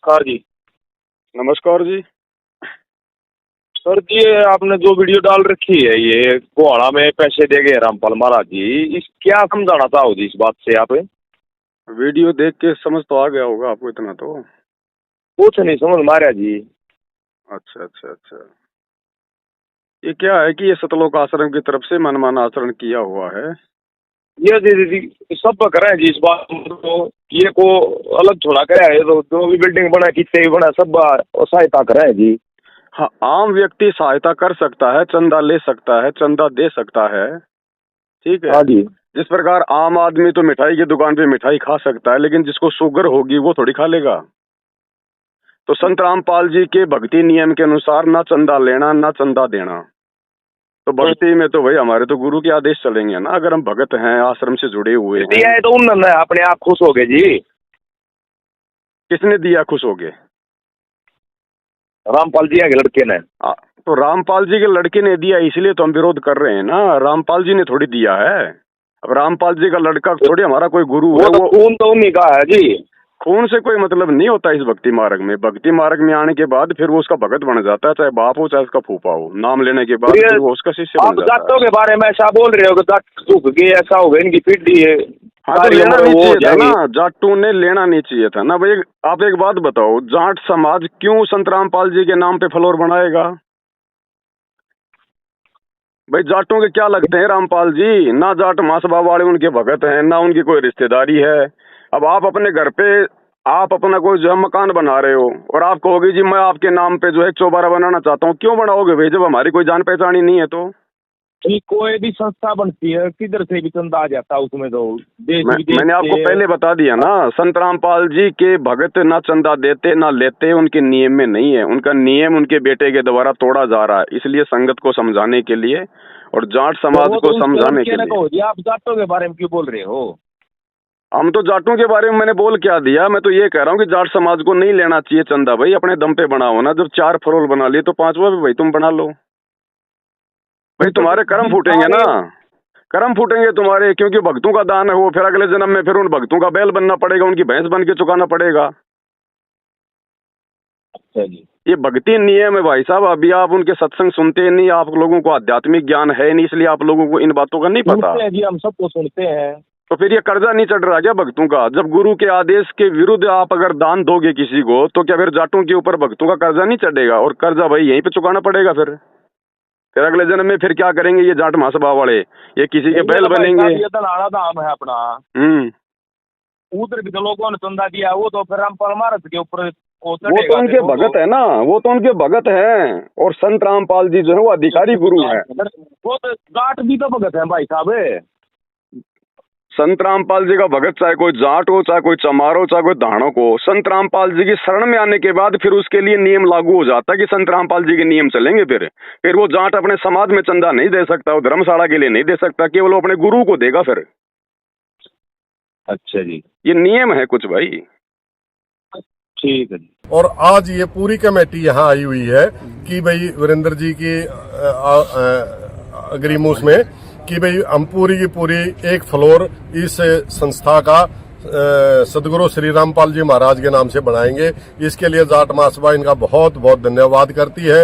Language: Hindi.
नमस्कार जी। नमस्कार जी। सर जी, ये आपने जो वीडियो डाल रखी है, ये गोहाड़ा में पैसे दे गए रामपाल महाराज जी, इस क्या समझाना चाहो जी इस बात से आप? वीडियो देख के समझ तो आ गया होगा आपको इतना तो। कुछ नहीं समझ मारा जी। अच्छा अच्छा अच्छा। ये क्या है कि ये सतलोक आश्रम की तरफ से मनमाना आचरण किया हुआ है। ये जी सब करे जी इस बात को, ये को अलग थोड़ा करे है, तो जो भी बिल्डिंग बना कितने भी बना सब सहायता करे जी। हाँ, आम व्यक्ति सहायता कर सकता है, चंदा ले सकता है, चंदा दे सकता है, ठीक है। हाँ जी। जिस प्रकार आम आदमी तो मिठाई की दुकान पे मिठाई खा सकता है, लेकिन जिसको शुगर होगी वो थोड़ी खा लेगा। तो संत रामपाल जी के भक्ति नियम के अनुसार ना चंदा लेना ना चंदा देना। तो भक्ति में तो भाई हमारे तो गुरु के आदेश चलेंगे ना, अगर हम भगत हैं, आश्रम से जुड़े हुए हैं। दिया है तो उन्होंने अपने आप खुश हो गए जी। किसने दिया खुश हो गए? रामपाल जी के लड़के ने। तो रामपाल जी के लड़के ने दिया, इसलिए तो हम विरोध कर रहे हैं ना। रामपाल जी ने थोड़ी दिया है। अब रामपाल जी का लड़का थोड़ी हमारा कोई गुरु है। वो खून तो उन्हीं का है जी। खून से कोई मतलब नहीं होता इस भक्ति मार्ग में। भक्ति मार्ग में आने के बाद फिर वो उसका भगत बन जाता है, चाहे बाप हो चाहे उसका फूफा हो। नाम लेने के बाद फिर वो उसका शिष्य बन जाता है। आप जाटों के बारे में ऐसा बोल रहे हो कि जाट झुक गए, ऐसा हो गया, इनकी पीढ़ी है। हाँ, तो लेना नहीं चाहिए था ना, जाटों ने लेना नहीं चाहिए था ना भाई। आप एक बात बताओ, जाट समाज क्यों संत रामपाल जी के नाम पे फ्लोर बनाएगा? भाई जाटों के क्या लगते हैं रामपाल जी? ना जाट मासबा वाले उनके भगत हैं, ना उनकी कोई रिश्तेदारी है। अब आप अपने घर पे आप अपना कोई जो है मकान बना रहे हो और आप कहोगे जी मैं आपके नाम पे जो है चौबारा बनाना चाहता हूँ। क्यों बनाओगे भाई, जब हमारी कोई जान पहचान ही नहीं है? तो कोई भी संस्था बनती है किधर से भी चंदा आ जाता है उसमें, तो मैंने आपको पहले बता दिया ना, संत रामपाल जी के भगत ना चंदा देते ना लेते, उनके नियम में नहीं है। उनका नियम उनके बेटे के द्वारा तोड़ा जा रहा है, इसलिए संगत को समझाने के लिए और जाट समाज को समझाने के लिए। आप जाटों के बारे में क्यों बोल रहे हो? हम तो जाटों के बारे में मैंने बोल क्या दिया? मैं तो ये कह रहा हूँ कि जाट समाज को नहीं लेना चाहिए चंदा भाई। अपने दम पे बनाओ ना। जब 4 फ्लोर बना लिए तो 5वां भी भाई तुम बना लो भाई। तुम्हारे कर्म फूटेंगे ना, कर्म फूटेंगे तुम्हारे, क्योंकि भक्तों का दान है वो। फिर अगले जन्म में फिर उन भक्तों का बैल बनना पड़ेगा, उनकी भैंस बन के चुकाना पड़ेगा। अच्छा जी। ये भक्ति नियम है भाई साहब। अभी आप उनके सत्संग सुनते नहीं, आप लोगों को आध्यात्मिक ज्ञान है नहीं, इसलिए आप लोगों को इन बातों का नहीं पता जी। हम सबको सुनते हैं। तो फिर ये कर्जा नहीं चढ़ रहा क्या भक्तों का? जब गुरु के आदेश के विरुद्ध आप अगर दान दोगे किसी को, तो क्या फिर जाटों के ऊपर भक्तों का कर्जा नहीं चढ़ेगा? और कर्जा भाई यहीं पे चुकाना पड़ेगा। फिर अगले जन्म में फिर क्या करेंगे ये जाट महासभा वाले? ये किसी के बैल बनेंगे। ये तो नाड़ा धाम है अपना। उधर भी तो लोगों ने चंदा दिया, वो तो फिर रामपाल महाराज के ऊपर वो तो उनके भगत है ना, वो तो उनके भगत हैं। और संत रामपाल जी जो है वो अधिकारी गुरु है। वो तो जाट भी तो भगत है भाई साहब। संत रामपाल जी का भगत चाहे कोई जाट हो, चाहे कोई चमार हो, चाहे कोई धाणक हो, संत रामपाल जी की शरण में आने के बाद फिर उसके लिए नियम लागू हो जाता है कि संत रामपाल जी के नियम चलेंगे। फिर वो जाट अपने समाज में चंदा नहीं दे सकता, वो धर्मशाला के लिए नहीं दे सकता, केवल वो अपने गुरु को देगा फिर। अच्छा जी, ये नियम है कुछ भाई। ठीक है जी। और आज ये पूरी कमेटी यहाँ आई हुई है कि भाई वीरेंद्र जी की अग्रीमूस में कि भाई हम पूरी की पूरी 1 फ्लोर इस संस्था का सदगुरु श्री रामपाल जी महाराज के नाम से बनाएंगे। इसके लिए जाट महासभा इनका बहुत बहुत धन्यवाद करती है।